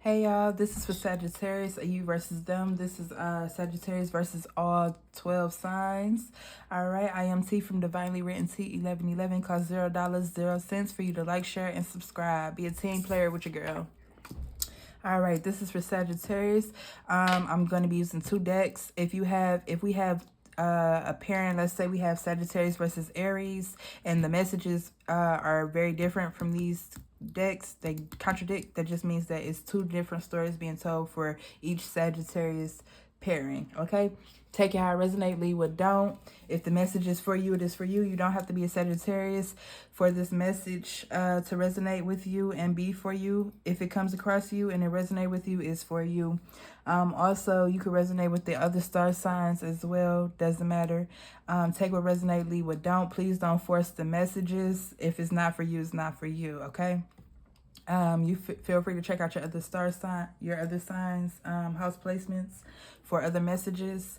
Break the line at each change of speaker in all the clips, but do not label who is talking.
Hey y'all, this is for Sagittarius, you versus them. This is Sagittarius versus all 12 signs. All right, I am T from Divinely Written T 1111. Cost $0, 0 cents for you to like, share, and subscribe. Be a team player with your girl. All right, this is for Sagittarius. I'm going to be using two decks. If we have a pairing, let's say we have Sagittarius versus Aries, and the messages are very different from these decks, they contradict. That just means that it's two different stories being told for each Sagittarius pairing. Okay, take it how it resonates, leave what don't. If the message is for you, it is for you. You don't have to be a Sagittarius for this message to resonate with you and be for you. If it comes across you and it resonates with you, it's for you. Also, you could resonate with the other star signs as well. Doesn't matter. Take what resonates, leave what don't. Please don't force the messages. If it's not for you, it's not for you. Okay. You feel free to check out your other signs, house placements for other messages.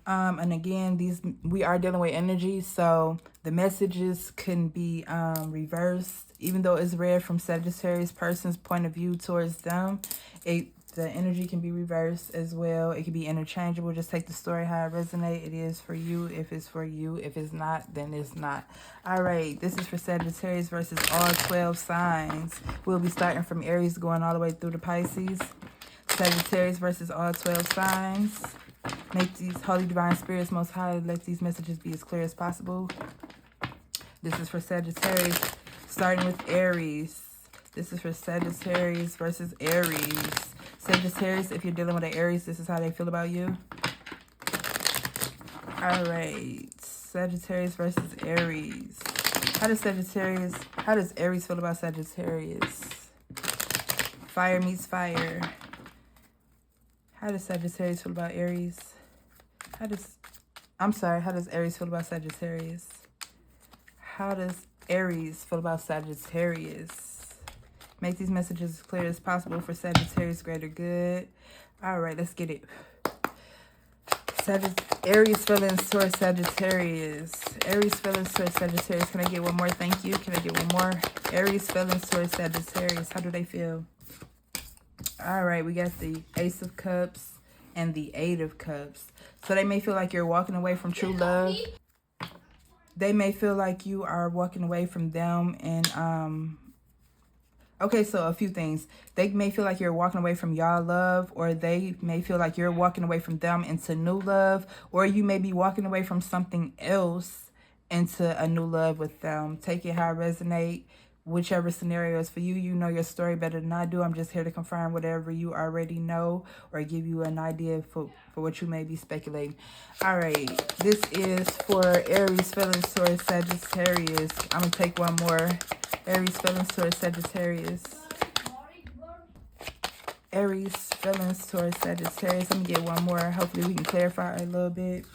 And again, we are dealing with energy, so the messages can be reversed. Even though it's read from Sagittarius person's point of view towards them, the energy can be reversed as well. It can be interchangeable. Just take the story how it resonates. It is for you if it's for you. If it's not, then it's not. All right, this is for Sagittarius versus all 12 signs. We'll be starting from Aries going all the way through to Pisces. Sagittarius versus all 12 signs. Make these holy divine spirits most high. Let these messages be as clear as possible. This is for Sagittarius, starting with Aries. This is for Sagittarius versus Aries. Sagittarius, if you're dealing with an Aries, this is how they feel about you. All right. Sagittarius versus Aries. How does Aries feel about Sagittarius? Fire meets fire. How does Sagittarius feel about Aries? How does Aries feel about Sagittarius? How does Aries feel about Sagittarius? Make these messages as clear as possible for Sagittarius greater good. All right, let's get it. Aries feelings towards Sagittarius. Aries feelings towards Sagittarius. Can I get one more? Thank you. Can I get one more? Aries feelings towards Sagittarius. How do they feel? All right, we got the Ace of Cups and the Eight of Cups. So they may feel like you're walking away from true love. They may feel like you are walking away from them and okay, so a few things. They may feel like you're walking away from y'all love, or they may feel like you're walking away from them into new love, or you may be walking away from something else into a new love with them. Take it how it resonates. Whichever scenario is for you, you know your story better than I do. I'm just here to confirm whatever you already know or give you an idea for what you may be speculating. All right, this is for Aries feelings towards Sagittarius. I'm going to take one more. Aries feelings towards Sagittarius. Aries feelings towards Sagittarius. Let me get one more. Hopefully we can clarify a little bit.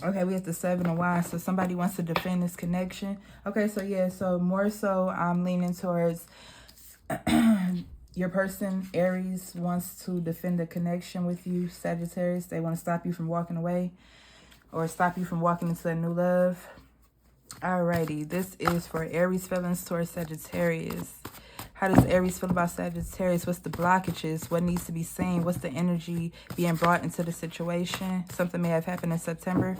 Okay, we have the Seven of Wands. So somebody wants to defend this connection. Okay, so yeah, so more so I'm leaning towards your person, Aries, wants to defend the connection with you, Sagittarius. They want to stop you from walking away or stop you from walking into a new love. Alrighty, this is for Aries feelings towards Sagittarius. How does Aries feel about Sagittarius? What's the blockages? What needs to be seen? What's the energy being brought into the situation? Something may have happened in September.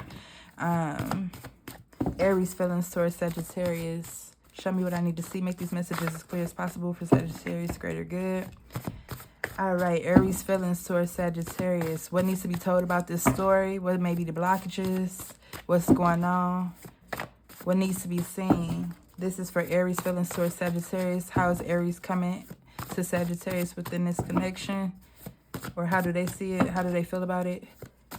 Aries feelings towards Sagittarius. Show me what I need to see. Make these messages as clear as possible for Sagittarius greater good. All right, Aries feelings towards Sagittarius. What needs to be told about this story? What may be the blockages? What's going on? What needs to be seen? This is for Aries feelings towards Sagittarius. How is Aries coming to Sagittarius within this connection? Or how do they see it? How do they feel about it?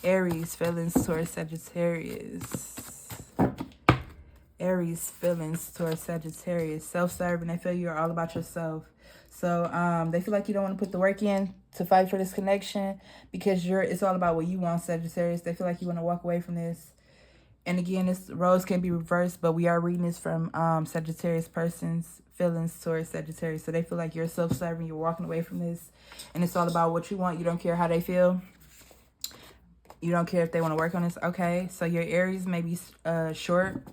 Aries feelings towards Sagittarius. Aries feelings towards Sagittarius. Self-serving. They feel you're all about yourself. So they feel like you don't want to put the work in to fight for this connection because it's all about what you want, Sagittarius. They feel like you want to walk away from this. And again, this roles can be reversed, but we are reading this from Sagittarius person's feelings towards Sagittarius. So they feel like you're self-serving, you're walking away from this, and it's all about what you want. You don't care how they feel. You don't care if they want to work on this. Okay, so your Aries may be short.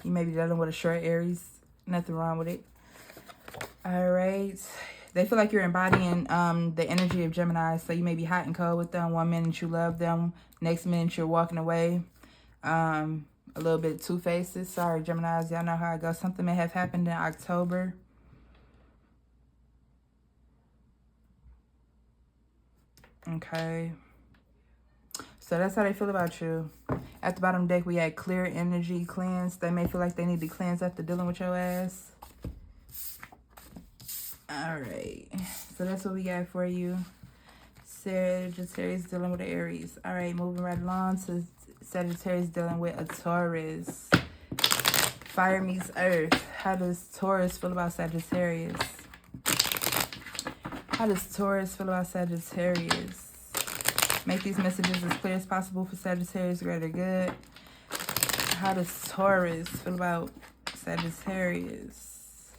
You may be dealing with a short Aries. Nothing wrong with it. All right. They feel like you're embodying the energy of Gemini. So you may be hot and cold with them. One minute you love them. Next minute you're walking away. A little bit two-faced. Sorry, Geminis. Y'all know how it goes. Something may have happened in October. Okay. So that's how they feel about you. At the bottom deck, we had clear energy, cleanse. They may feel like they need to cleanse after dealing with your ass. All right. So that's what we got for you. Sagittarius dealing with the Aries. All right, moving right along to Sagittarius dealing with a Taurus. Fire meets earth. How does Taurus feel about Sagittarius? How does Taurus feel about Sagittarius? Make these messages as clear as possible for Sagittarius, greater good. How does Taurus feel about Sagittarius?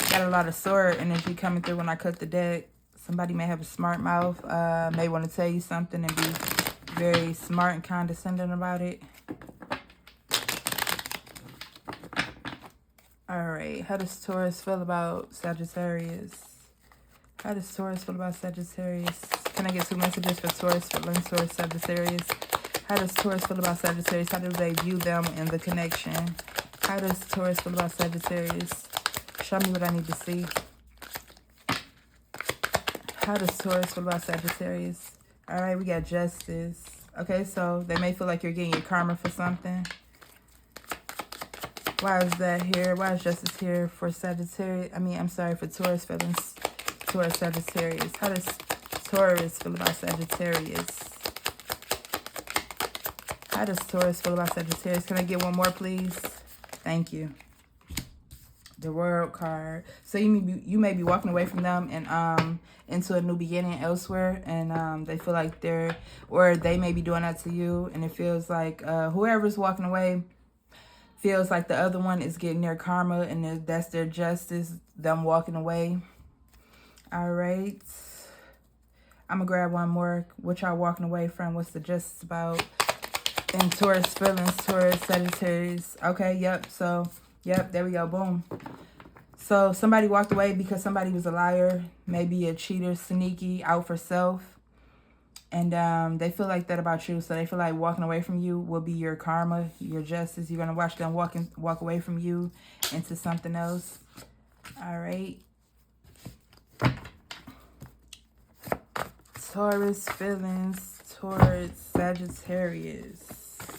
Got a lot of sword energy coming through when I cut the deck. Somebody may have a smart mouth, may want to tell you something and be very smart and condescending about it. All right, how does Taurus feel about Sagittarius? How does Taurus feel about Sagittarius? Can I get 2 messages for Taurus, feelings towards Sagittarius? How does Taurus feel about Sagittarius? How do they view them in the connection? How does Taurus feel about Sagittarius? Show me what I need to see. How does Taurus feel about Sagittarius? All right, we got justice. Okay, so they may feel like you're getting your karma for something. Why is that here? Why is justice here for Sagittarius? I'm sorry, for Taurus feelings towards Sagittarius. How does Taurus feel about Sagittarius? How does Taurus feel about Sagittarius? Can I get one more, please? Thank you. The World card. So you may be walking away from them and into a new beginning elsewhere, and they feel like they may be doing that to you, and it feels like whoever's walking away feels like the other one is getting their karma, and that's their justice, them walking away. All right. I'm going to grab one more. What y'all walking away from? What's the justice about? And Taurus feelings, Taurus, Sagittarius. Okay, yep. So, yep, there we go. Boom. So, somebody walked away because somebody was a liar, maybe a cheater, sneaky, out for self. And they feel like that about you. So, they feel like walking away from you will be your karma, your justice. You're going to watch them walk away from you into something else. All right. Taurus feelings towards Sagittarius.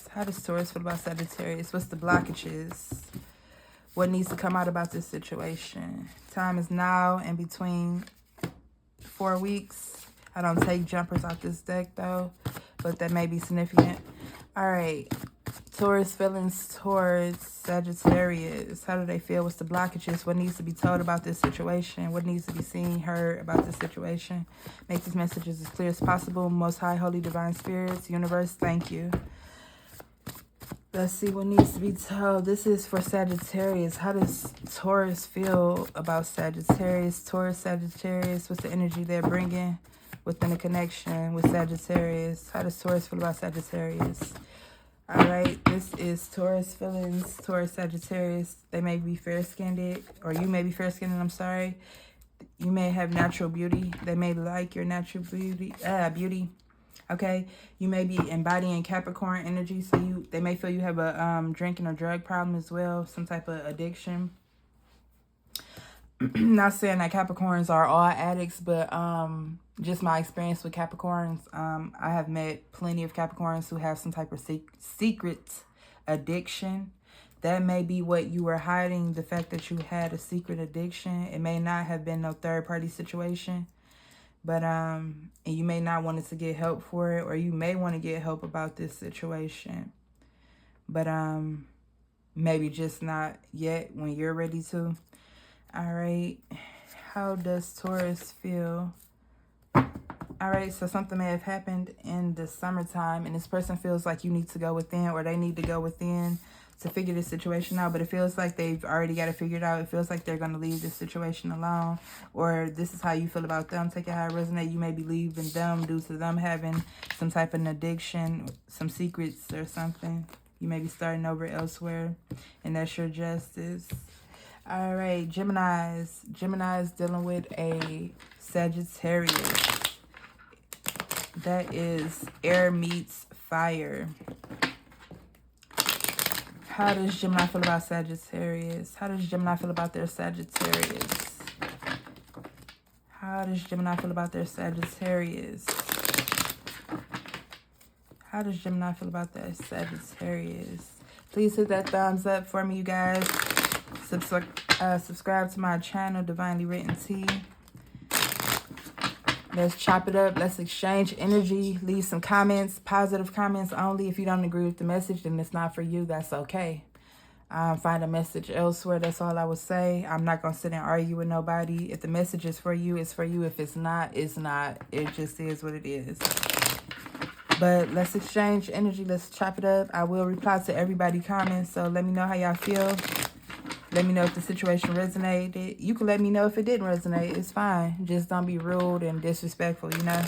How does Taurus feel about Sagittarius? What's the blockages? What needs to come out about this situation? Time is now in between 4 weeks. I don't take jumpers out this deck though, but that may be significant. All right. Taurus feelings towards Sagittarius. How do they feel? What's the blockages? What needs to be told about this situation? What needs to be seen, heard about this situation? Make these messages as clear as possible. Most High, Holy, Divine Spirits, Universe, thank you. Let's see what needs to be told. This is for Sagittarius. How does Taurus feel about Sagittarius? Taurus, Sagittarius, what's the energy they're bringing within the connection with Sagittarius? How does Taurus feel about Sagittarius? All right, this is Taurus feelings, Taurus, Sagittarius. They may be fair-skinned, or you may be fair-skinned, I'm sorry. You may have natural beauty. They may like your natural beauty. Okay, you may be embodying Capricorn energy, so they may feel you have a drinking or drug problem as well, some type of addiction. Not saying that Capricorns are all addicts, but just my experience with Capricorns, I have met plenty of Capricorns who have some type of secret addiction. That may be what you were hiding, the fact that you had a secret addiction. It may not have been no third-party situation, but and you may not want to get help for it, or you may want to get help about this situation, but maybe just not yet when you're ready to. All right, how does Taurus feel? All right, so something may have happened in the summertime, and this person feels like you need to go within, or they need to go within to figure this situation out, but it feels like they've already got it figured out. It feels like they're going to leave this situation alone, or this is how you feel about them. Take it how it resonates. You may be leaving them due to them having some type of addiction, some secrets or something. You may be starting over elsewhere, and that's your justice. All right, Geminis. Geminis dealing with a Sagittarius. That is air meets fire. How does Gemini feel about Sagittarius? How does Gemini feel about their Sagittarius? How does Gemini feel about their Sagittarius? How does Gemini feel about their Sagittarius? Please hit that thumbs up for me, you guys. Subscribe to my channel, Divinely Written Tea. Let's chop it up. Let's exchange energy. Leave some comments, positive comments only. If you don't agree with the message, then it's not for you. That's okay. Find a message elsewhere. That's all I would say. I'm not going to sit and argue with nobody. If the message is for you, it's for you. If it's not, it's not. It just is what it is. But let's exchange energy. Let's chop it up. I will reply to everybody's comments. So let me know how y'all feel. Let me know if the situation resonated. You can let me know if it didn't resonate. It's fine. Just don't be rude and disrespectful, you know.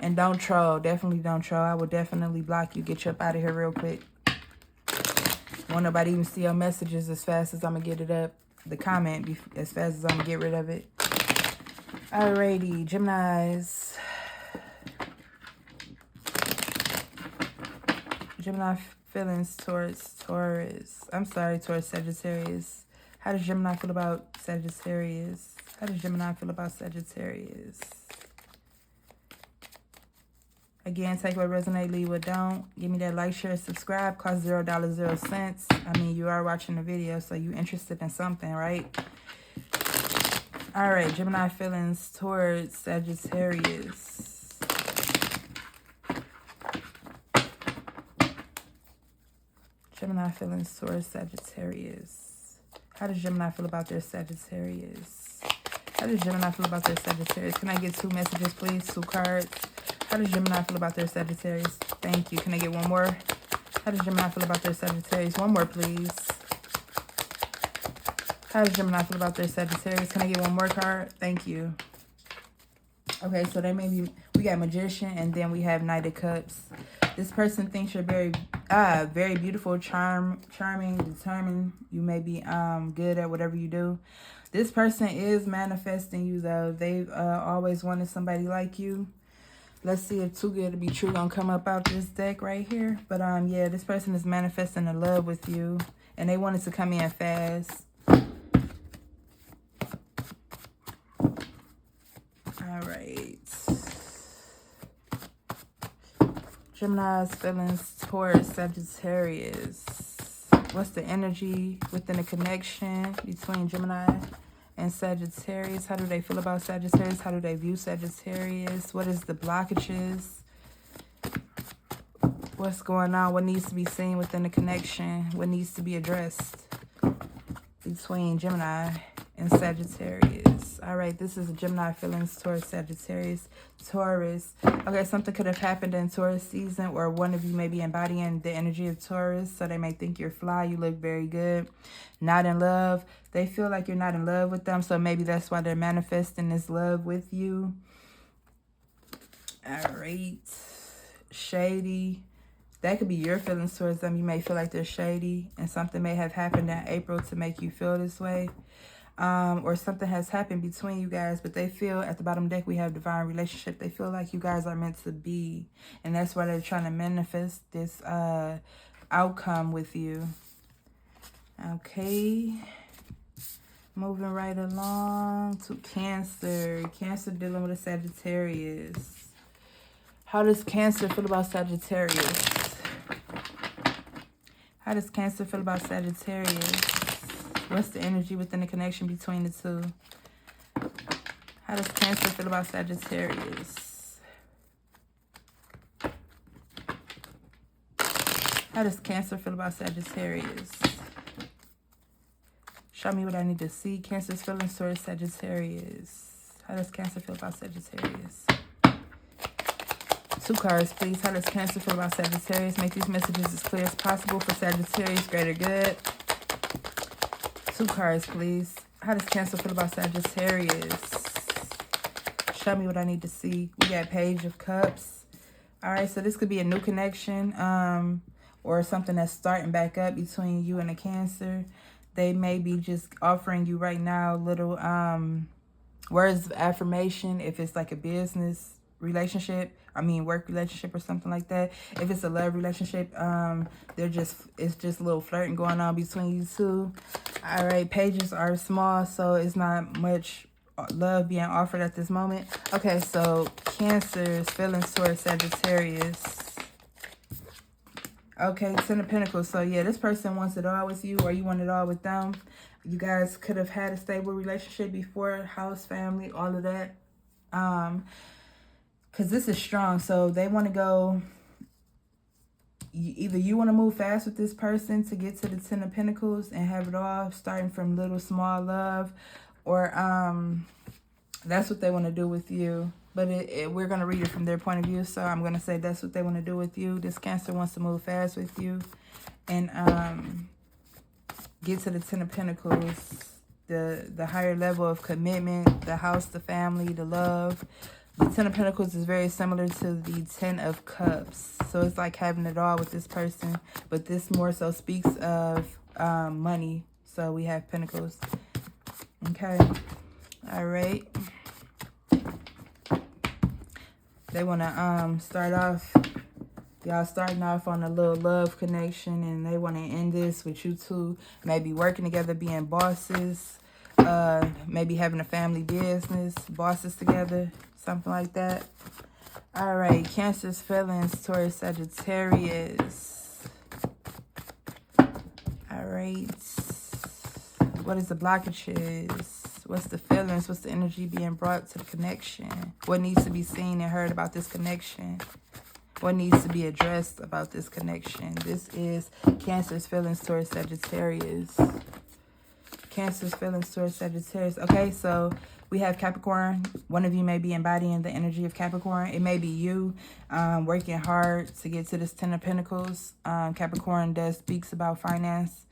And don't troll. Definitely don't troll. I will definitely block you. Get you up out of here real quick. Won't nobody even see your messages as fast as I'm going to get it up. The comment as fast as I'm going to get rid of it. Alrighty, Geminis. Gemini feelings towards Taurus. I'm sorry, towards Sagittarius. How does Gemini feel about Sagittarius? How does Gemini feel about Sagittarius? Again, take what resonate, leave what don't. Give me that like, share, subscribe. Cost $0, 0 cents. I mean, you are watching the video, so you interested in something, right? All right, Gemini feelings towards Sagittarius. Gemini feelings towards Sagittarius. How does Gemini feel about their Sagittarius? How does Gemini feel about their Sagittarius? Can I get 2 messages, please? 2 cards. How does Gemini feel about their Sagittarius? Thank you. Can I get 1 more? How does Gemini feel about their Sagittarius? 1 more, please. How does Gemini feel about their Sagittarius? Can I get 1 more card? Thank you. Okay, so they may be, we got Magician, and then we have Knight of Cups. This person thinks you're very beautiful, charming, determined. You may be good at whatever you do. This person is manifesting you, though. They've always wanted somebody like you. Let's see if Too Good to Be True gonna come up out this deck right here. But yeah, this person is manifesting a love with you, and they wanted to come in fast. All right. Gemini's feelings towards Sagittarius. What's the energy within the connection between Gemini and Sagittarius? How do they feel about Sagittarius? How do they view Sagittarius? What is the blockages? What's going on? What needs to be seen within the connection? What needs to be addressed between Gemini and Sagittarius? All right, this is Gemini feelings towards Sagittarius. Taurus. Okay, something could have happened in Taurus season, or one of you may be embodying the energy of Taurus, so they may think you're fly, you look very good. Not in love. They feel like you're not in love with them, so maybe that's why they're manifesting this love with you. All right. Shady. That could be your feelings towards them. You may feel like they're shady, and something may have happened in April to make you feel this way. Or something has happened between you guys, but they feel, at the bottom deck, we have divine relationship. They feel like you guys are meant to be, and that's why they're trying to manifest this outcome with you. Okay. Moving right along to Cancer. Cancer dealing with a Sagittarius. How does Cancer feel about Sagittarius? How does Cancer feel about Sagittarius? What's the energy within the connection between the two? How does Cancer feel about Sagittarius? How does Cancer feel about Sagittarius? Show me what I need to see. Cancer's feelings towards Sagittarius. How does Cancer feel about Sagittarius? 2 cards, please. How does Cancer feel about Sagittarius? Make these messages as clear as possible for Sagittarius. Greater good. 2 cards, please. How does Cancer feel about Sagittarius? Show me what I need to see. We got Page of Cups. All right, so this could be a new connection or something that's starting back up between you and a Cancer. They may be just offering you right now little words of affirmation. If it's like a business relationship, work relationship or something like that. If it's a love relationship, it's just a little flirting going on between you two. All right, pages are small, so it's not much love being offered at this moment. Okay, so Cancer's feelings towards Sagittarius. Okay, Ten of Pentacles. So yeah, this person wants it all with you, or you want it all with them. You guys could have had a stable relationship before, house, family, all of that. Because this is strong. So they want to go, either you want to move fast with this person to get to the Ten of Pentacles and have it all, starting from little small love, or that's what they want to do with you. But we're going to read it from their point of view. So I'm going to say that's what they want to do with you. This Cancer wants to move fast with you and get to the Ten of Pentacles, the higher level of commitment, the house, the family, the love. The Ten of Pentacles is very similar to the Ten of Cups. So it's like having it all with this person. But this more so speaks of money. So we have Pentacles. Okay. All right. They want to start off, y'all starting off on a little love connection, and they want to end this with you two maybe working together, being bosses, maybe having a family business, bosses together, something like that. All right, Cancer's feelings towards Sagittarius. All right. What is the blockages? What's the feelings? What's the energy being brought to the connection? What needs to be seen and heard about this connection? What needs to be addressed about this connection? This is Cancer's feelings towards Sagittarius. Cancer's feelings towards Sagittarius. Okay, so we have Capricorn. One of you may be embodying the energy of Capricorn. It may be you working hard to get to this Ten of Pentacles. Capricorn speaks about finance.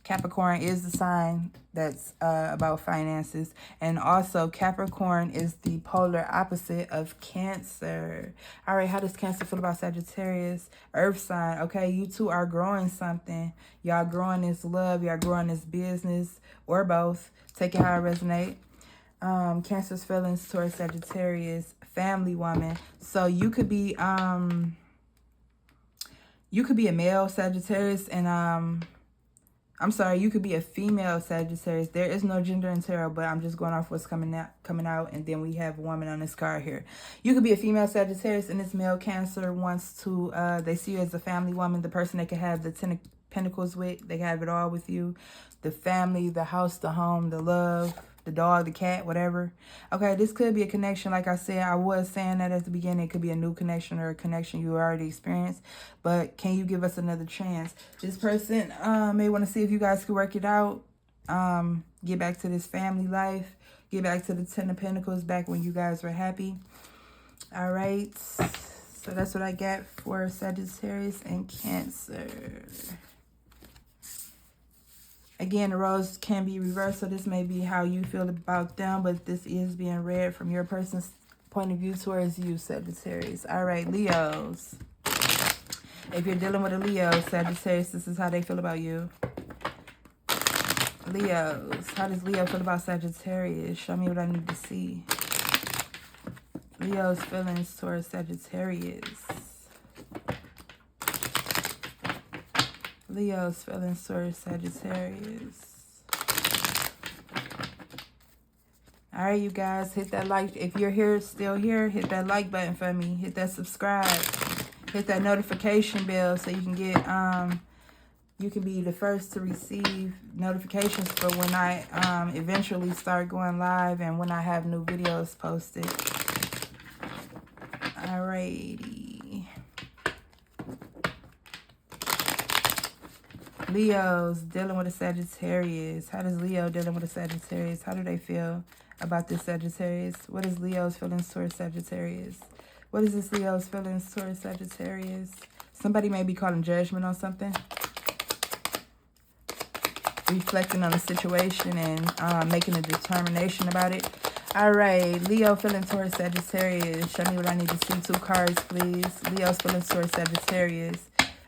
Capricorn is the sign that's about finances. And also Capricorn is the polar opposite of Cancer. All right, how does Cancer feel about Sagittarius? Earth sign. Okay, you two are growing something. Y'all growing this love. Y'all growing this business, or both. Take it how it resonates. Cancer's feelings towards Sagittarius, family woman. So you could be a male Sagittarius, and I'm sorry, you could be a female Sagittarius. There is no gender in tarot, but I'm just going off what's coming out, and then we have a woman on this card here. You could be a female Sagittarius, and this male Cancer wants to, they see you as a family woman, the person they can have the Ten of Pentacles with. They can have it all with you. The family, the house, the home, the love, the dog, the cat, whatever. Okay, this could be a connection. Like I said, I was saying that at the beginning. It could be a new connection or a connection you already experienced. But can you give us another chance? This person may want to see if you guys could work it out. Get back to this family life. Get back to the Ten of Pentacles, back when you guys were happy. All right. So that's what I got for Sagittarius and Cancer. Again, the roles can be reversed, so this may be how you feel about them, but this is being read from your person's point of view towards you, Sagittarius. All right, Leos. If you're dealing with a Leo, Sagittarius, this is how they feel about you. Leos. How does Leo feel about Sagittarius? Show me what I need to see. Leo's feelings towards Sagittarius. Leo's feelings towards Sagittarius. All right, you guys, hit that like. If you're here, still here, hit that like button for me. Hit that subscribe. Hit that notification bell so you can get, you can be the first to receive notifications for when I eventually start going live and when I have new videos posted. All righty. Leo's dealing with a Sagittarius. How does Leo dealing with a Sagittarius? How do they feel about this Sagittarius? What is Leo's feelings towards Sagittarius? What is this Leo's feelings towards Sagittarius? Somebody may be calling judgment on something. Reflecting on the situation and making a determination about it. All right, Leo feeling towards Sagittarius. Show me what I need to see. 2 cards, please. Leo's feeling towards Sagittarius.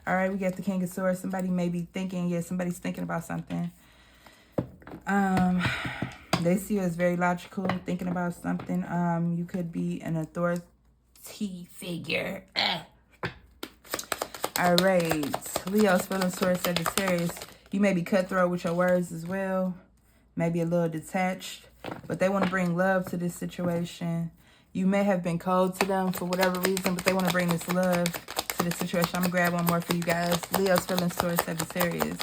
All right, we got the King of Swords. Somebody may be thinking, yeah, somebody's thinking about something. They see you as very logical, thinking about something. You could be an authority figure. All right. Leo's feelings towards Sagittarius. You may be cutthroat with your words as well. Maybe a little detached. But they want to bring love to this situation. You may have been cold to them for whatever reason, but they want to bring this love to the situation. I'm going to grab one more for you guys. Leo's feelings towards Sagittarius.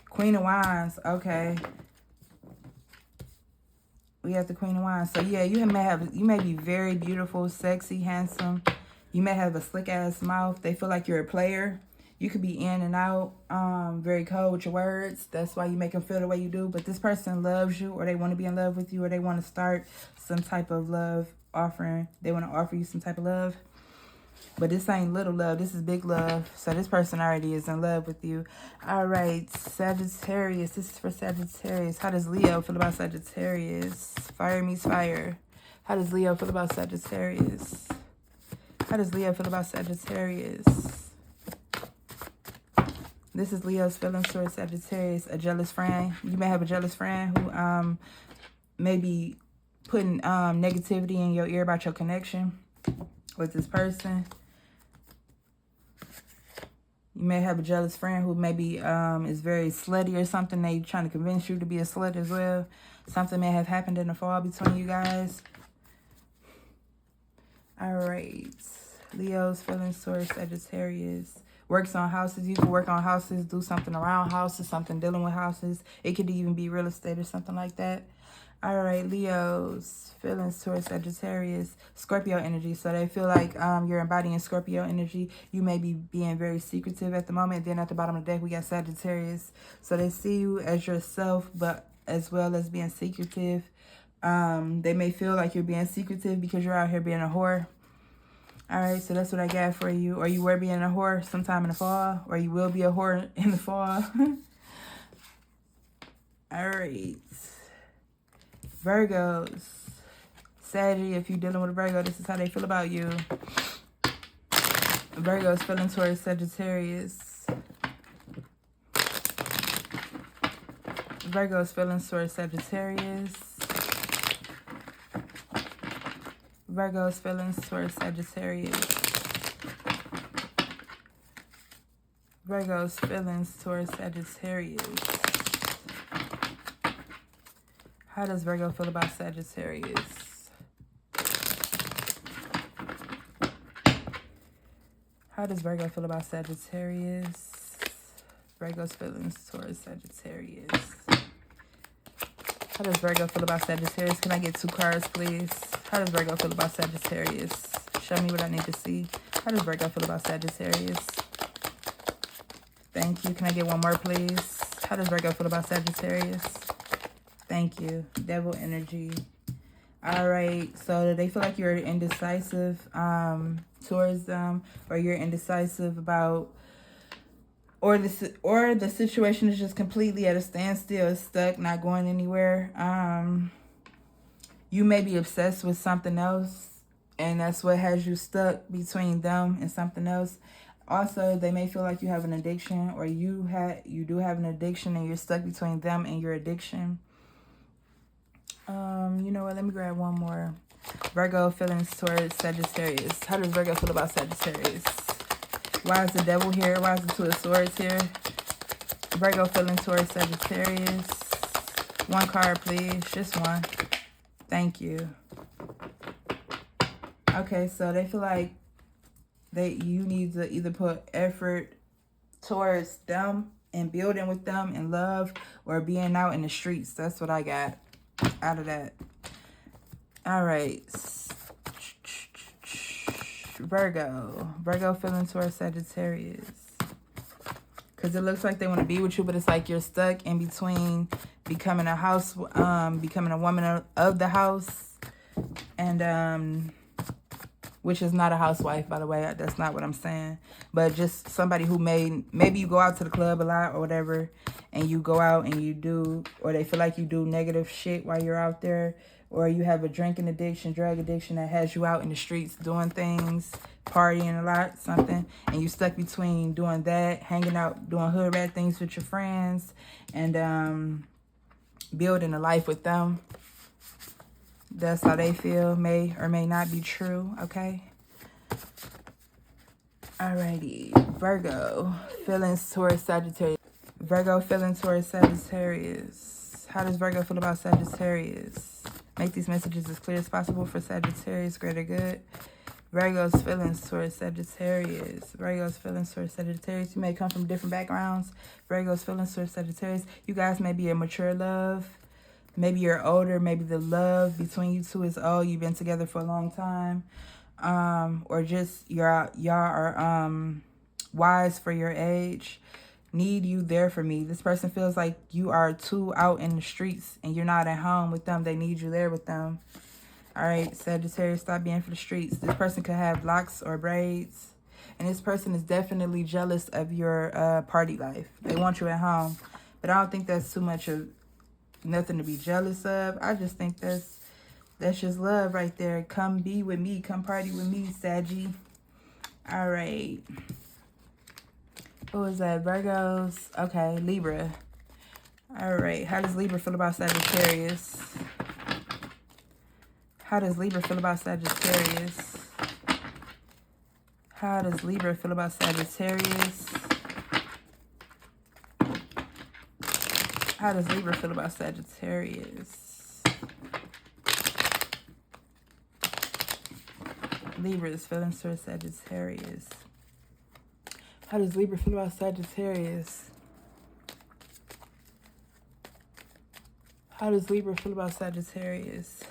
Queen of Wands. Okay. We have the Queen of Wands. So, yeah, you may be very beautiful, sexy, handsome. You may have a slick-ass mouth. They feel like you're a player. You could be in and out, very cold with your words. That's why you make them feel the way you do. But this person loves you, or they want to be in love with you, or they want to start some type of love offering. They want to offer you some type of love. But this ain't little love. This is big love. So this person already is in love with you. All right, Sagittarius. This is for Sagittarius. How does Leo feel about Sagittarius? Fire meets fire. How does Leo feel about Sagittarius? How does Leo feel about Sagittarius? This is Leo's feelings towards Sagittarius. A jealous friend. You may have a jealous friend who may be putting negativity in your ear about your connection with this person. You may have a jealous friend who maybe is very slutty or something. They trying to convince you to be a slut as well. Something may have happened in the fall between you guys. All right. Leo's feelings towards Sagittarius. Works on houses. You can work on houses, do something around houses, something dealing with houses. It could even be real estate or something like that. All right, Leo's feelings towards Sagittarius. Scorpio energy. So they feel like you're embodying Scorpio energy. You may be being very secretive at the moment. Then at the bottom of the deck, we got Sagittarius. So they see you as yourself, but as well as being secretive. They may feel like you're being secretive because you're out here being a whore. All right, so that's what I got for you. Or you were being a whore sometime in the fall. Or you will be a whore in the fall. All right. Virgos. Saggy, if you're dealing with a Virgo, this is how they feel about you. Virgos feeling towards Sagittarius. Virgos feeling towards Sagittarius. Virgo's feelings towards Sagittarius. Virgo's feelings towards Sagittarius. How does Virgo feel about Sagittarius? How does Virgo feel about Sagittarius? Virgo's feelings towards Sagittarius. How does Virgo feel about Sagittarius? Can I get 2 cards, please? How does Virgo feel about Sagittarius? Show me what I need to see. How does Virgo feel about Sagittarius? Thank you. Can I get one more, please? How does Virgo feel about Sagittarius? Thank you. Devil energy. All right. So they feel like you're indecisive towards them, or you're indecisive about, or the situation is just completely at a standstill, it's stuck, not going anywhere. You may be obsessed with something else, and that's what has you stuck between them and something else. Also, they may feel like you have an addiction, or you do have an addiction, and you're stuck between them and your addiction. You know what? Let me grab one more. Virgo feelings towards Sagittarius. How does Virgo feel about Sagittarius? Why is the devil here? Why is the 2 of Swords here? Virgo feeling towards Sagittarius. 1 card, please. Just 1. Thank you. Okay, so they feel like you need to either put effort towards them and building with them in love, or being out in the streets. That's what I got out of that. All right. Virgo feeling towards Sagittarius. Because it looks like they want to be with you, but it's like you're stuck in between becoming becoming a woman of the house, and which is not a housewife, by the way. That's not what I'm saying. But just somebody who maybe you go out to the club a lot or whatever, and you go out and you do, or they feel like you do negative shit while you're out there, or you have a drinking addiction, drug addiction that has you out in the streets doing things, partying a lot, something, and you stuck between doing that, hanging out, doing hood rat things with your friends, and building a life with them. That's how they feel. May or may not be true, okay? Alrighty. Virgo, feelings towards Sagittarius. Virgo, feelings towards Sagittarius. How does Virgo feel about Sagittarius? Make these messages as clear as possible for Sagittarius. Greater good. Virgo's feelings towards Sagittarius. Virgo's feelings towards Sagittarius. You may come from different backgrounds. Virgo's feelings towards Sagittarius. You guys may be a mature love. Maybe you're older. Maybe the love between you two is old. You've been together for a long time. Or just y'all are wise for your age. Need you there for me. This person feels like you are too out in the streets and you're not at home with them. They need you there with them. All right, Sagittarius, stop being for the streets. This person could have locks or braids. And this person is definitely jealous of your party life. They want you at home. But I don't think that's too much of nothing to be jealous of. I just think that's just love right there. Come be with me. Come party with me, Saggy. All right. What was that? Virgos. Okay, Libra. All right. How does Libra feel about Sagittarius? How does Libra feel about Sagittarius? How does Libra feel about Sagittarius? How does Libra feel about Sagittarius? Libra's feelings towards Sagittarius. How does Libra feel about Sagittarius? How does Libra feel about Sagittarius?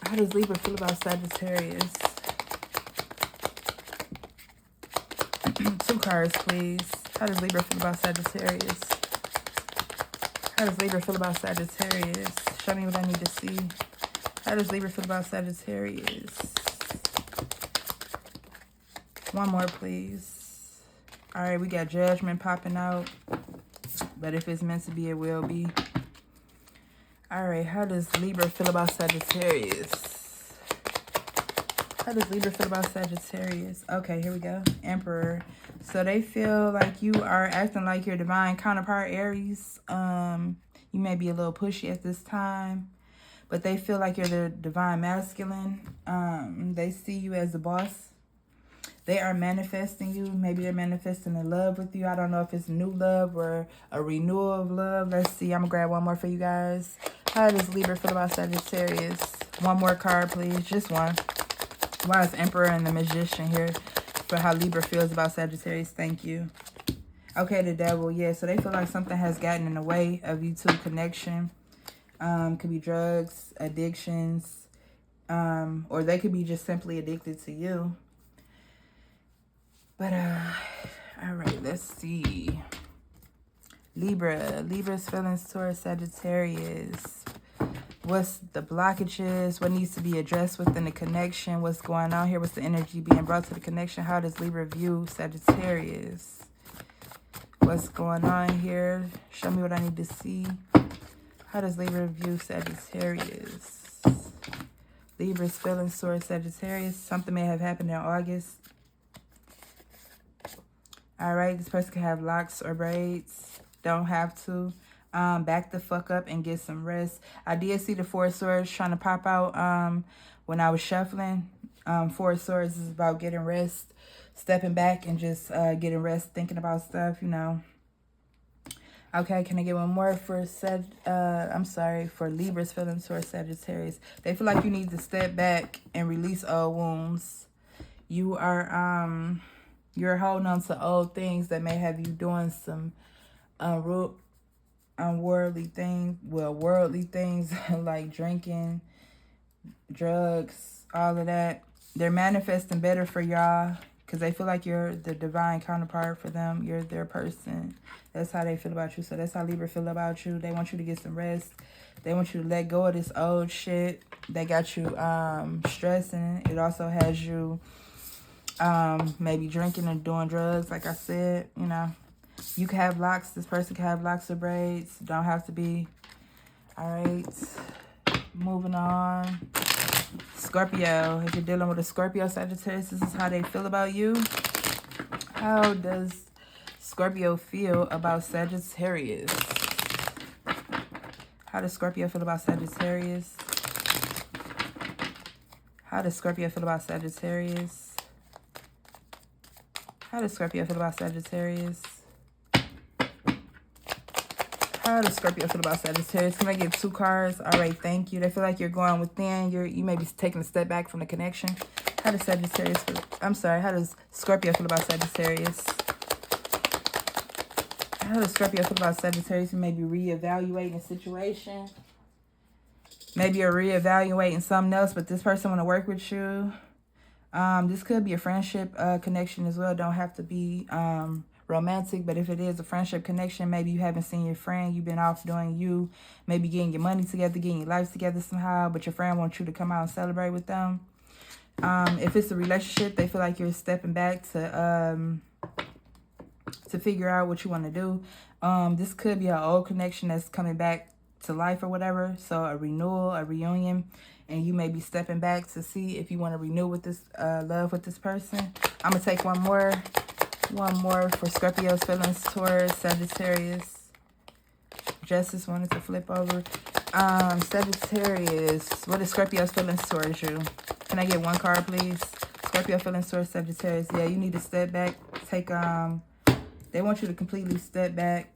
How does Libra feel about Sagittarius? 2 cards, please. How does Libra feel about Sagittarius? How does Libra feel about Sagittarius? Show me what I need to see. How does Libra feel about Sagittarius? 1 more, please. All right, we got Judgment popping out. But if it's meant to be, it will be. All right, how does Libra feel about Sagittarius? How does Libra feel about Sagittarius? Okay, here we go. Emperor. So they feel like you are acting like your divine counterpart, Aries. You may be a little pushy at this time, but they feel like you're the divine masculine. They see you as the boss. They are manifesting you. Maybe they're manifesting a love with you. I don't know if it's new love or a renewal of love. Let's see. I'm going to grab 1 more for you guys. How does Libra feel about Sagittarius? 1 more card, please. Just 1. Why is Emperor and the Magician here for how Libra feels about Sagittarius? Thank you. Okay, the Devil. Yeah, so they feel like something has gotten in the way of you two connection. Could be drugs, addictions, or they could be just simply addicted to you. But, all right, let's see. Libra. Libra's feelings towards Sagittarius. What's the blockages? What needs to be addressed within the connection? What's going on here? What's the energy being brought to the connection? How does Libra view Sagittarius? What's going on here? Show me what I need to see. How does Libra view Sagittarius? Libra's feelings towards Sagittarius. Something may have happened in August. All right, this person can have locks or braids. Don't have to. Back the fuck up and get some rest. I did see the 4 of Swords trying to pop out when I was shuffling. 4 of Swords is about getting rest, stepping back and just getting rest, thinking about stuff, you know. Okay, can I get 1 more for for Libra's feelings towards Sagittarius? They feel like you need to step back and release old wounds. You are you're holding on to old things that may have you doing some worldly things like drinking, drugs, all of that. They're manifesting better for y'all because they feel like you're the divine counterpart for them. You're their person. That's how they feel about you. So that's how Libra feel about you. They want you to get some rest. They want you to let go of this old shit. They got you stressing. It also has you maybe drinking and doing drugs, like I said, you know. You can have locks. This person can have locks or braids. Don't have to be. All right. Moving on. Scorpio. If you're dealing with a Scorpio Sagittarius, this is how they feel about you. How does Scorpio feel about Sagittarius? How does Scorpio feel about Sagittarius? How does Scorpio feel about Sagittarius? How does Scorpio feel about Sagittarius? How does Scorpio feel about Sagittarius? Can I get 2 cards? All right, thank you. They feel like you're going within. You may be taking a step back from the connection. How does Sagittarius feel? I'm sorry. How does Scorpio feel about Sagittarius? How does Scorpio feel about Sagittarius? You may be reevaluating a situation. Maybe you're reevaluating something else, but this person want to work with you. This could be a friendship connection as well. Don't have to be romantic, but if it is a friendship connection, maybe you haven't seen your friend. You've been off doing you, maybe getting your money together, getting your life together somehow, but your friend wants you to come out and celebrate with them. If it's a relationship, they feel like you're stepping back to figure out what you want to do. This could be an old connection that's coming back to life or whatever. So a renewal, a reunion, and you may be stepping back to see if you want to renew with this love with this person. I'm gonna take one more for Scorpio's feelings towards Sagittarius. Justice wanted to flip over. Sagittarius, what is Scorpio's feelings towards you? Can I get 1 card, please? Scorpio feelings towards Sagittarius. Yeah, you need to step back. Take they want you to completely step back.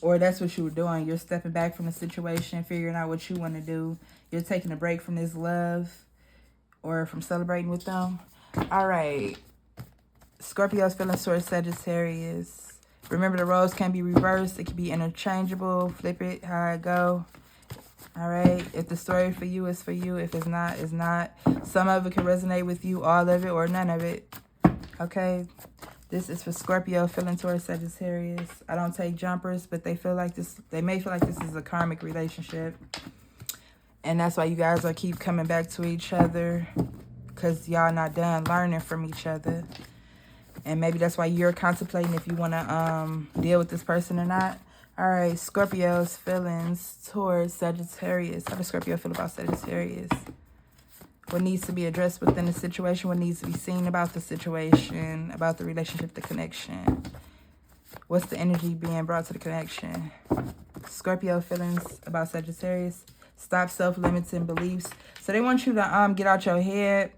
Or that's what you were doing. You're stepping back from the situation, figuring out what you want to do. You're taking a break from this love or from celebrating with them. All right. Scorpio's feelings towards Sagittarius. Remember, the roles can be reversed. It can be interchangeable. Flip it how it go. All right. If the story for you is for you. If it's not, it's not. Some of it can resonate with you, all of it, or none of it. Okay. This is for Scorpio feeling towards Sagittarius. I don't take jumpers, but they feel like this. They may feel like this is a karmic relationship. And that's why you guys are keep coming back to each other. Because y'all not done learning from each other. And maybe that's why you're contemplating if you want to deal with this person or not. All right, Scorpio's feelings towards Sagittarius. How does Scorpio feel about Sagittarius? What needs to be addressed within the situation? What needs to be seen about the situation, about the relationship, the connection? What's the energy being brought to the connection? Scorpio feelings about Sagittarius. Stop self-limiting beliefs. So they want you to get out your head,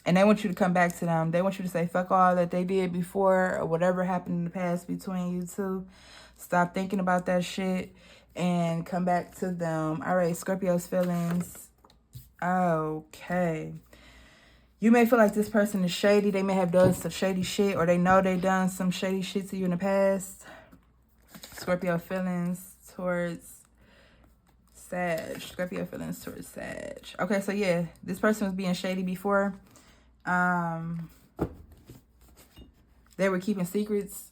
and they want you to come back to them. They want you to say, fuck all that they did before or whatever happened in the past between you two. Stop thinking about that shit and come back to them. All right, Scorpio's feelings. Okay. You may feel like this person is shady. They may have done some shady shit, or they know they done some shady shit to you in the past. Scorpio feelings towards Sag. Scorpio feelings towards Sag. Okay, so yeah, this person was being shady before. They were keeping secrets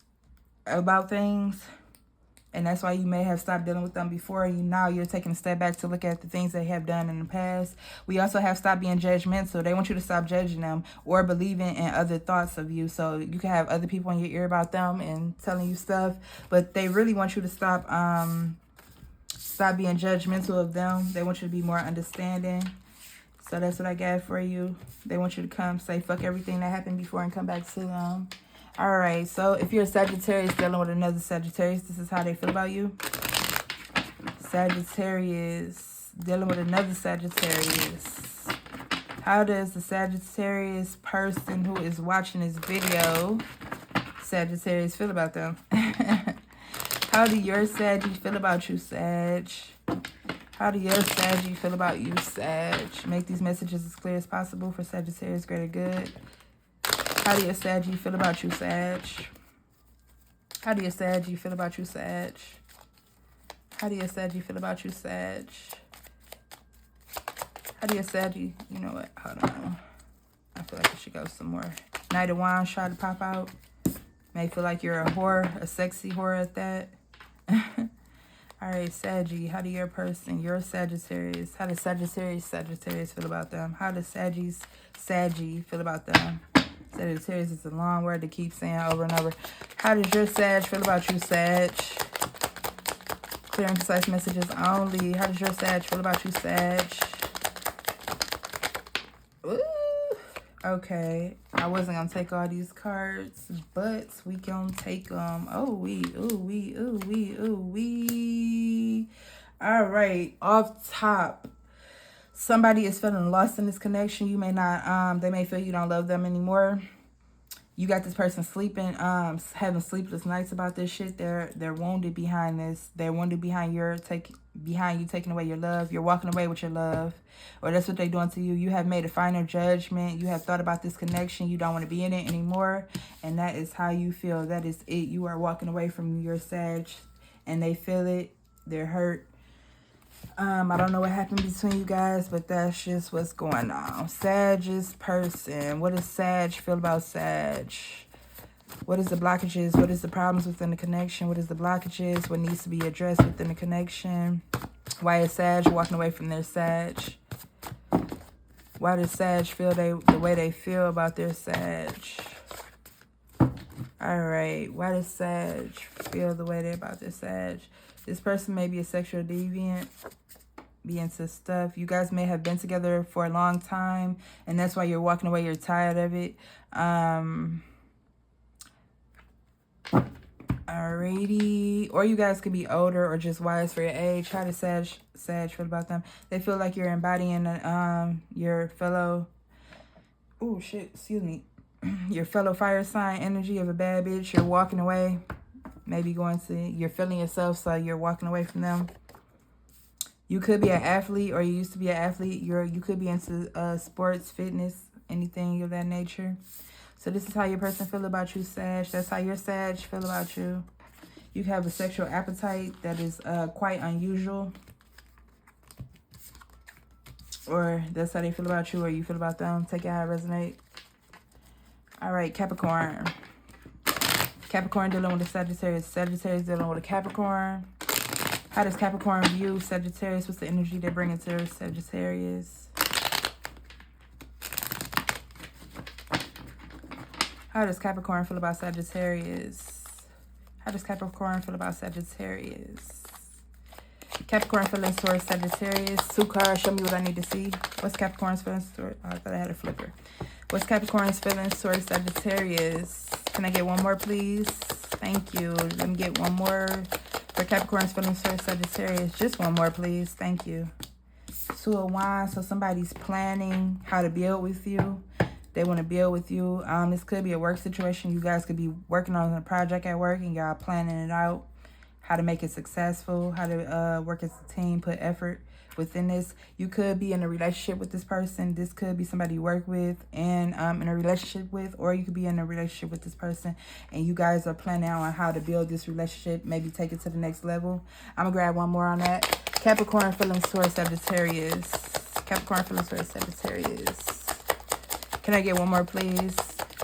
about things. And that's why you may have stopped dealing with them before. Now you're taking a step back to look at the things they have done in the past. We also have stopped being judgmental. They want you to stop judging them or believing in other thoughts of you. So you can have other people in your ear about them and telling you stuff. But they really want you to stop being judgmental of them. They want you to be more understanding. So that's what I got for you. They want you to come say fuck everything that happened before and come back to them. All right, so if you're a Sagittarius dealing with another Sagittarius, this is how they feel about you. Sagittarius dealing with another Sagittarius. How does the Sagittarius person who is watching this video, Sagittarius, feel about them? How do your Saggy feel about you, Sag? How do your Saggy feel about you, Sag? Make these messages as clear as possible for Sagittarius greater good. How do your Saggy feel about you, Sag? How do your Saggy feel about you, Sag? How do your Saggy feel about you, Sag? How do your Saggy... You know what? Hold on. I feel like I should go some more. Knight of Wands try to pop out. May feel like you're a whore, a sexy whore at that. All right, Saggy, how do your person, your Sagittarius, how does Sagittarius feel about them? How does Saggy feel about them? Sagittarius is a long word to keep saying over and over. How does your Sag feel about you, Sag? Clear and concise messages only. How does your Sag feel about you, Sag? Ooh. Okay, I wasn't gonna take all these cards, but we gonna take them. Oh, we. All right, off top. Somebody is feeling lost in this connection. You may not, they may feel you don't love them anymore. You got this person sleeping, having sleepless nights about this shit. They're wounded behind this. They're wounded behind you taking away your love. You're walking away with your love, or that's what they're doing to you. You have made a final judgment. You have thought about this connection. You don't want to be in it anymore, and that is how you feel. That is it. You are walking away from your Sag, and they feel it. They're hurt. I don't know what happened between you guys, but that's just what's going on. Sag's person. What does Sag feel about Sag? What is the blockages? What is the problems within the connection? What is the blockages? What needs to be addressed within the connection? Why is Sag walking away from their Sag? Why does Sag feel the way they feel about their Sag? All right. Why does Sag feel the way they about their Sag? This person may be a sexual deviant, be into stuff. You guys may have been together for a long time, and that's why you're walking away. You're tired of it. Alrighty. Or you guys could be older or just wise for your age. How does Sag feel about them? They feel like you're embodying your fellow... Oh, shit. Excuse me. Your fellow fire sign energy of a bad bitch. You're walking away. Maybe you're feeling yourself, so you're walking away from them. You could be an athlete, or you used to be an athlete. You could be into sports, fitness, anything of that nature. So this is how your person feel about you, Sag. That's how your Sag feel about you. You have a sexual appetite that is quite unusual. Or that's how they feel about you, or you feel about them. Take it how it resonates. All right, Capricorn. Capricorn dealing with a Sagittarius. Sagittarius dealing with a Capricorn. How does Capricorn view Sagittarius? What's the energy they bring into Sagittarius? How does Capricorn feel about Sagittarius? How does Capricorn feel about Sagittarius? Capricorn feelings towards Sagittarius. Two cards, show me what I need to see. What's Capricorn's feelings towards... Oh, I thought I had a flipper. What's Capricorn's feelings towards Sagittarius? Can I get one more, please? Thank you. Let me get one more for Capricorn's feelings towards Sagittarius. Just one more, please. Thank you. Two of Wands. So somebody's planning how to build with you. They want to build with you. This could be a work situation. You guys could be working on a project at work and y'all planning it out. How to make it successful. How to work as a team. Put effort within this. You could be in a relationship with this person. This could be somebody you work with and in a relationship with, or you could be in a relationship with this person and you guys are planning out on how to build this relationship, maybe take it to the next level. I'm gonna grab one more on that. Capricorn feelings towards Sagittarius. Capricorn feelings towards Sagittarius. Can I get one more, please?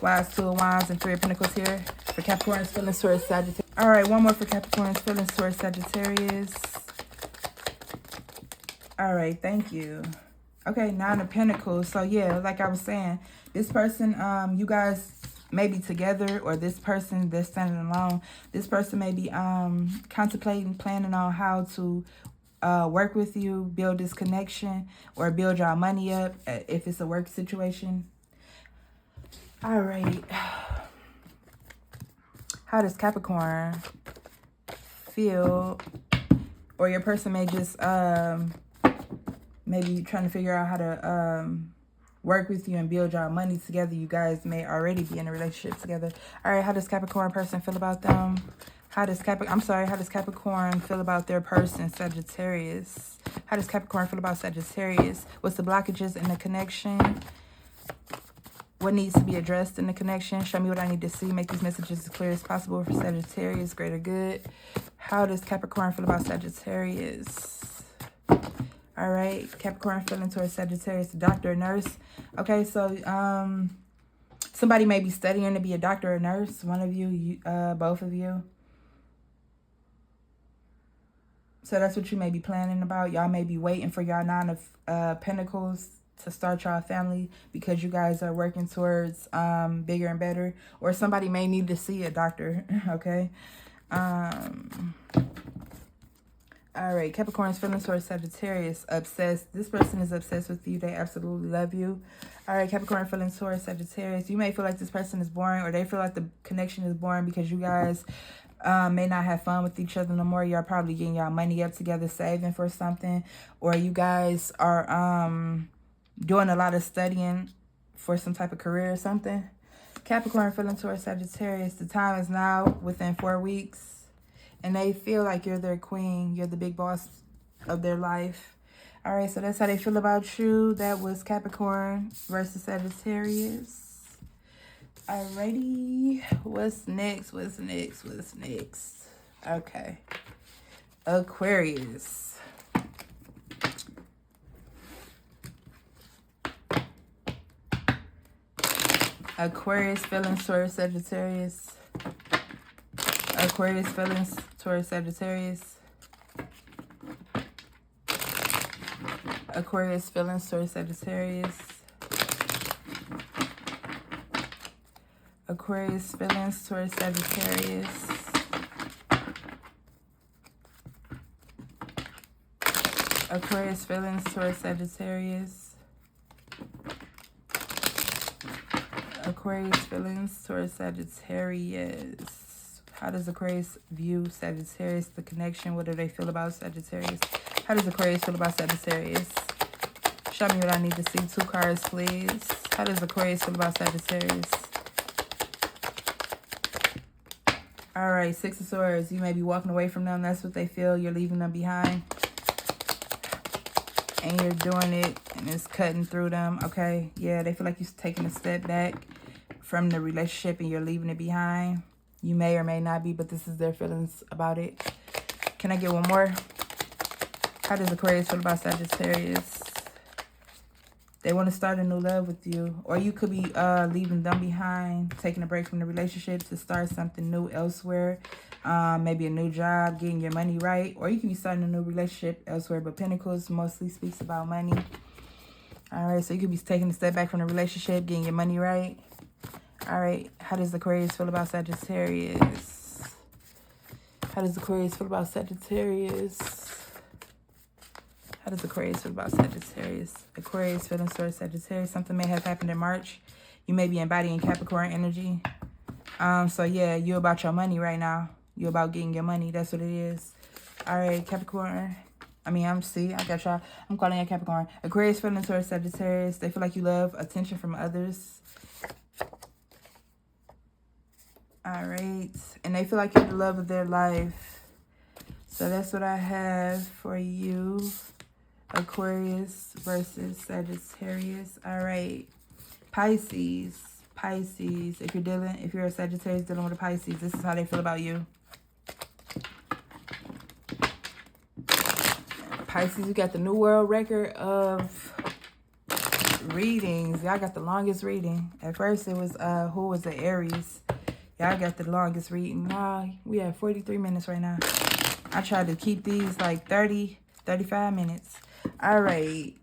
Wise, Two of Wands, and Three of Pentacles here for Capricorn's feelings towards Sagittarius. All right, one more for Capricorn's feelings towards Sagittarius. All right, thank you. Okay, Nine of Pentacles. So yeah, like I was saying, this person, you guys may be together, or this person that's standing alone. This person may be contemplating, planning on how to work with you, build this connection, or build y'all money up if it's a work situation. All right. How does Capricorn feel? Or your person may just maybe trying to figure out how to work with you and build y'all money together. You guys may already be in a relationship together. All right, how does Capricorn person feel about them? How does Capricorn feel about their person, Sagittarius? How does Capricorn feel about Sagittarius? What's the blockages in the connection? What needs to be addressed in the connection? Show me what I need to see. Make these messages as clear as possible for Sagittarius. Greater good. How does Capricorn feel about Sagittarius? All right. Capricorn feeling towards Sagittarius. Doctor or nurse. Okay, so somebody may be studying to be a doctor or nurse. One of you, both of you. So that's what you may be planning about. Y'all may be waiting for y'all Nine of Pentacles to start y'all family because you guys are working towards bigger and better. Or somebody may need to see a doctor, okay? All right, Capricorn's feelings towards Sagittarius. Obsessed. This person is obsessed with you. They absolutely love you. All right, Capricorn feelings towards Sagittarius. You may feel like this person is boring, or they feel like the connection is boring because you guys may not have fun with each other no more. Y'all probably getting y'all money up together, saving for something, or you guys are doing a lot of studying for some type of career or something. Capricorn feeling towards Sagittarius. The time is now, within 4 weeks. And they feel like you're their queen. You're the big boss of their life. All right, so that's how they feel about you. That was Capricorn versus Sagittarius. Alrighty. What's next? What's next? What's next? Okay. Aquarius. Aquarius feelings towards Sagittarius. Aquarius feelings towards Sagittarius. Aquarius feelings towards Sagittarius. Aquarius feelings towards Sagittarius. Aquarius feelings towards Sagittarius. Aquarius feelings towards Sagittarius. How does Aquarius view Sagittarius? The connection. What do they feel about Sagittarius? How does Aquarius feel about Sagittarius? Show me what I need to see. 2 cards, please. How does Aquarius feel about Sagittarius? All right, 6 of Swords. You may be walking away from them. That's what they feel. You're leaving them behind. And you're doing it, and it's cutting through them. Okay, yeah, they feel like you're taking a step back from the relationship, and you're leaving it behind. You may or may not be, but this is their feelings about it. Can I get one more? How does Aquarius feel about Sagittarius? They want to start a new love with you. Or you could be leaving them behind, taking a break from the relationship to start something new elsewhere. Maybe a new job, getting your money right. Or you could be starting a new relationship elsewhere. But Pentacles mostly speaks about money. All right, so you could be taking a step back from the relationship, getting your money right. All right, how does Aquarius feel about Sagittarius? How does Aquarius feel about Sagittarius? How does Aquarius feel about Sagittarius? Aquarius feeling towards Sagittarius. Something may have happened in March. You may be embodying Capricorn energy. So yeah, you're about your money right now. You're about getting your money. That's what it is. All right, Capricorn. I got y'all. I'm calling you Capricorn. Aquarius feeling towards Sagittarius. They feel like you love attention from others. All right. And they feel like you're the love of their life. So that's what I have for you. Aquarius versus Sagittarius. All right. Pisces. Pisces. If you're a Sagittarius dealing with a Pisces, this is how they feel about you. Pisces, you got the new world record of readings. Y'all got the longest reading. At first it was who was the Aries. Y'all got the longest reading. Wow, we have 43 minutes right now. I tried to keep these like 30, 35 minutes. All right.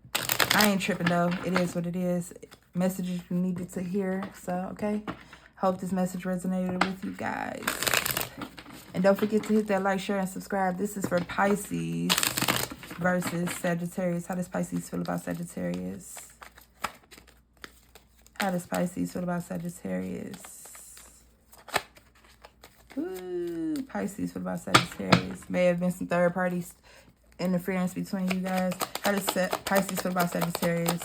I ain't tripping though. It is what it is. Messages you needed to hear. So, okay. Hope this message resonated with you guys. And don't forget to hit that like, share, and subscribe. This is for Pisces versus Sagittarius. How does Pisces feel about Sagittarius? How does Pisces feel about Sagittarius? Ooh, Pisces feel about Sagittarius. May have been some third parties interference between you guys. How does Pisces feel about Sagittarius?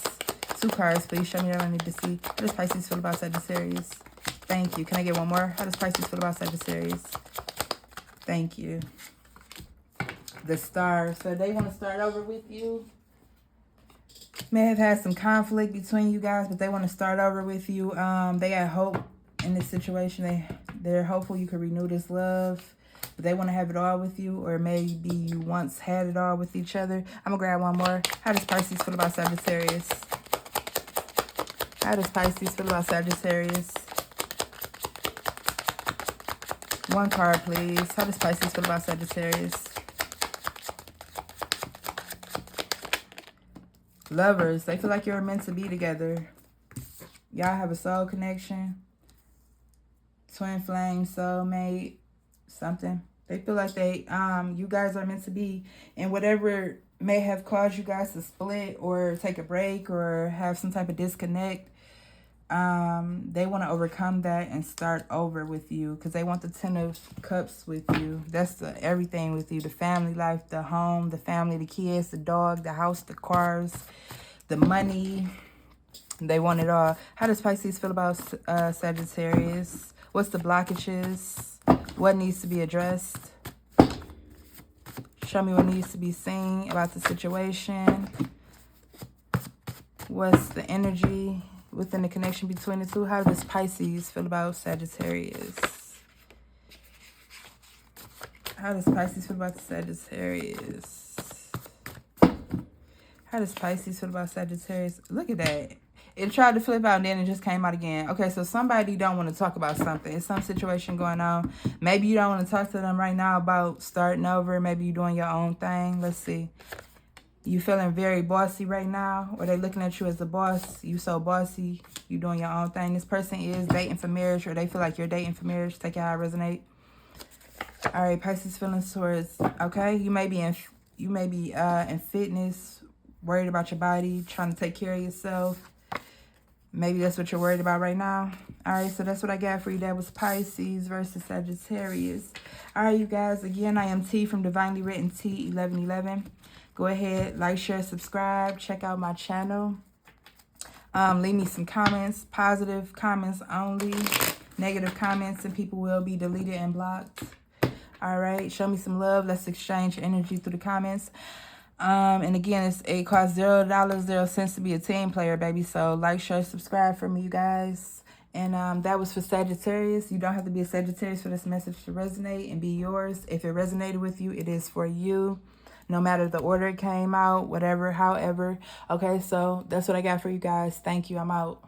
2 cards, please. Show me what I need to see. How does Pisces feel about Sagittarius? Thank you. Can I get one more? How does Pisces feel about Sagittarius? Thank you. The Star. So they want to start over with you. May have had some conflict between you guys, but they want to start over with you. They got hope in this situation. They're hopeful you could renew this love. But they want to have it all with you, or maybe you once had it all with each other. I'm going to grab one more. How does Pisces feel about Sagittarius? How does Pisces feel about Sagittarius? 1 card, please. How does Pisces feel about Sagittarius? Lovers. They feel like you're meant to be together. Y'all have a soul connection. Twin flame, soulmate, something. They feel like you guys are meant to be, and whatever may have caused you guys to split or take a break or have some type of disconnect, they want to overcome that and start over with you, because they want the 10 of Cups with you. That's the everything with you: the family life, the home, the family, the kids, the dog, the house, the cars, the money. They want it all. How does Pisces feel about Sagittarius? What's the blockages? What needs to be addressed? Show me what needs to be seen about the situation. What's the energy within the connection between the two? How does Pisces feel about Sagittarius? How does Pisces feel about Sagittarius? How does Pisces feel about Sagittarius? Look at that. It tried to flip out and then it just came out again. Okay, so somebody don't want to talk about something. It's some situation going on. Maybe you don't want to talk to them right now about starting over. Maybe you're doing your own thing. Let's see. You feeling very bossy right now? Or they looking at you as a boss? You so bossy. You doing your own thing. This person is dating for marriage, or they feel like you're dating for marriage. Take it how I resonate. All right, Pisces feelings towards, okay? You may be in fitness, worried about your body, trying to take care of yourself. Maybe that's what you're worried about right now. All right, so that's what I got for you. That was Pisces versus Sagittarius. All right, you guys. Again, I am T from Divinely Written T 1111. Go ahead, like, share, subscribe. Check out my channel. Leave me some comments. Positive comments only. Negative comments and people will be deleted and blocked. All right, show me some love. Let's exchange energy through the comments. And again, it costs $0.00 to be a team player, baby. So like, share, subscribe for me, you guys. And that was for Sagittarius. You don't have to be a Sagittarius for this message to resonate and be yours. If it resonated with you, it is for you. No matter the order it came out, whatever, however. Okay, so that's what I got for you guys. Thank you. I'm out.